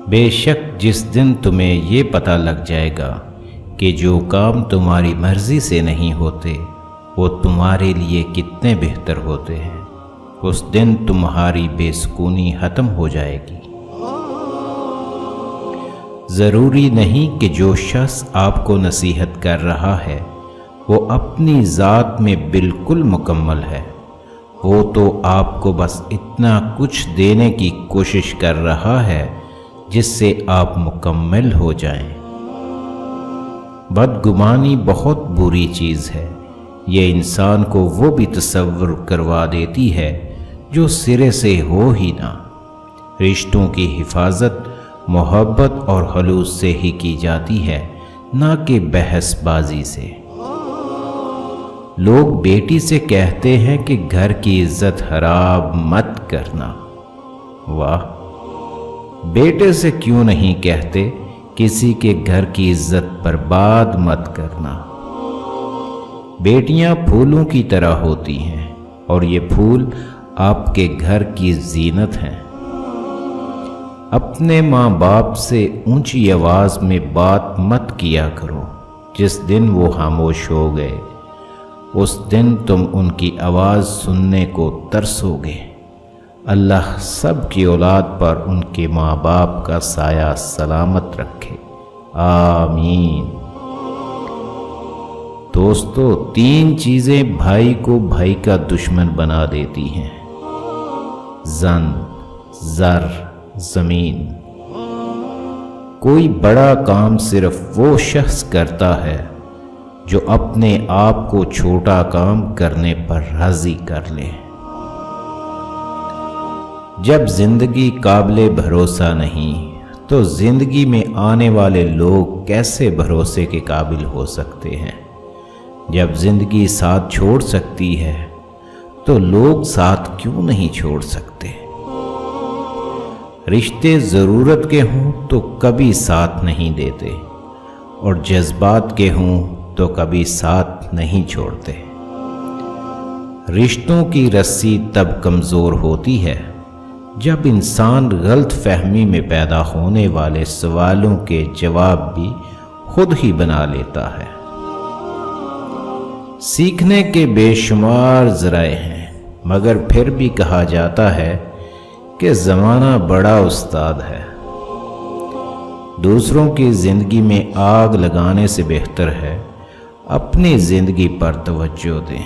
بے شک جس دن تمہیں یہ پتہ لگ جائے گا کہ جو کام تمہاری مرضی سے نہیں ہوتے وہ تمہارے لیے کتنے بہتر ہوتے ہیں، اس دن تمہاری بے سکونی ختم ہو جائے گی۔ ضروری نہیں کہ جو شخص آپ کو نصیحت کر رہا ہے وہ اپنی ذات میں بالکل مکمل ہے، وہ تو آپ کو بس اتنا کچھ دینے کی کوشش کر رہا ہے جس سے آپ مکمل ہو جائیں۔ بدگمانی بہت بری چیز ہے، یہ انسان کو وہ بھی تصور کروا دیتی ہے جو سرے سے ہو ہی نہ۔ رشتوں کی حفاظت محبت اور خلوص سے ہی کی جاتی ہے، نہ کہ بحث بازی سے۔ لوگ بیٹی سے کہتے ہیں کہ گھر کی عزت خراب مت کرنا، واہ! بیٹے سے کیوں نہیں کہتے کسی کے گھر کی عزت برباد مت کرنا؟ بیٹیاں پھولوں کی طرح ہوتی ہیں اور یہ پھول آپ کے گھر کی زینت ہیں۔ اپنے ماں باپ سے اونچی آواز میں بات مت کیا کرو، جس دن وہ خاموش ہو گئے اس دن تم ان کی آواز سننے کو ترسو گے۔ اللہ سب کی اولاد پر ان کے ماں باپ کا سایہ سلامت رکھے، آمین۔ دوستو، 3 چیزیں بھائی کو بھائی کا دشمن بنا دیتی ہیں: زن، زر، زمین۔ کوئی بڑا کام صرف وہ شخص کرتا ہے جو اپنے آپ کو چھوٹا کام کرنے پر راضی کر لے۔ جب زندگی قابل بھروسہ نہیں تو زندگی میں آنے والے لوگ کیسے بھروسے کے قابل ہو سکتے ہیں؟ جب زندگی ساتھ چھوڑ سکتی ہے تو لوگ ساتھ کیوں نہیں چھوڑ سکتے؟ رشتے ضرورت کے ہوں تو کبھی ساتھ نہیں دیتے، اور جذبات کے ہوں تو کبھی ساتھ نہیں چھوڑتے۔ رشتوں کی رسی تب کمزور ہوتی ہے جب انسان غلط فہمی میں پیدا ہونے والے سوالوں کے جواب بھی خود ہی بنا لیتا ہے۔ سیکھنے کے بے شمار ذرائع ہیں، مگر پھر بھی کہا جاتا ہے کہ زمانہ بڑا استاد ہے۔ دوسروں کی زندگی میں آگ لگانے سے بہتر ہے اپنی زندگی پر توجہ دیں۔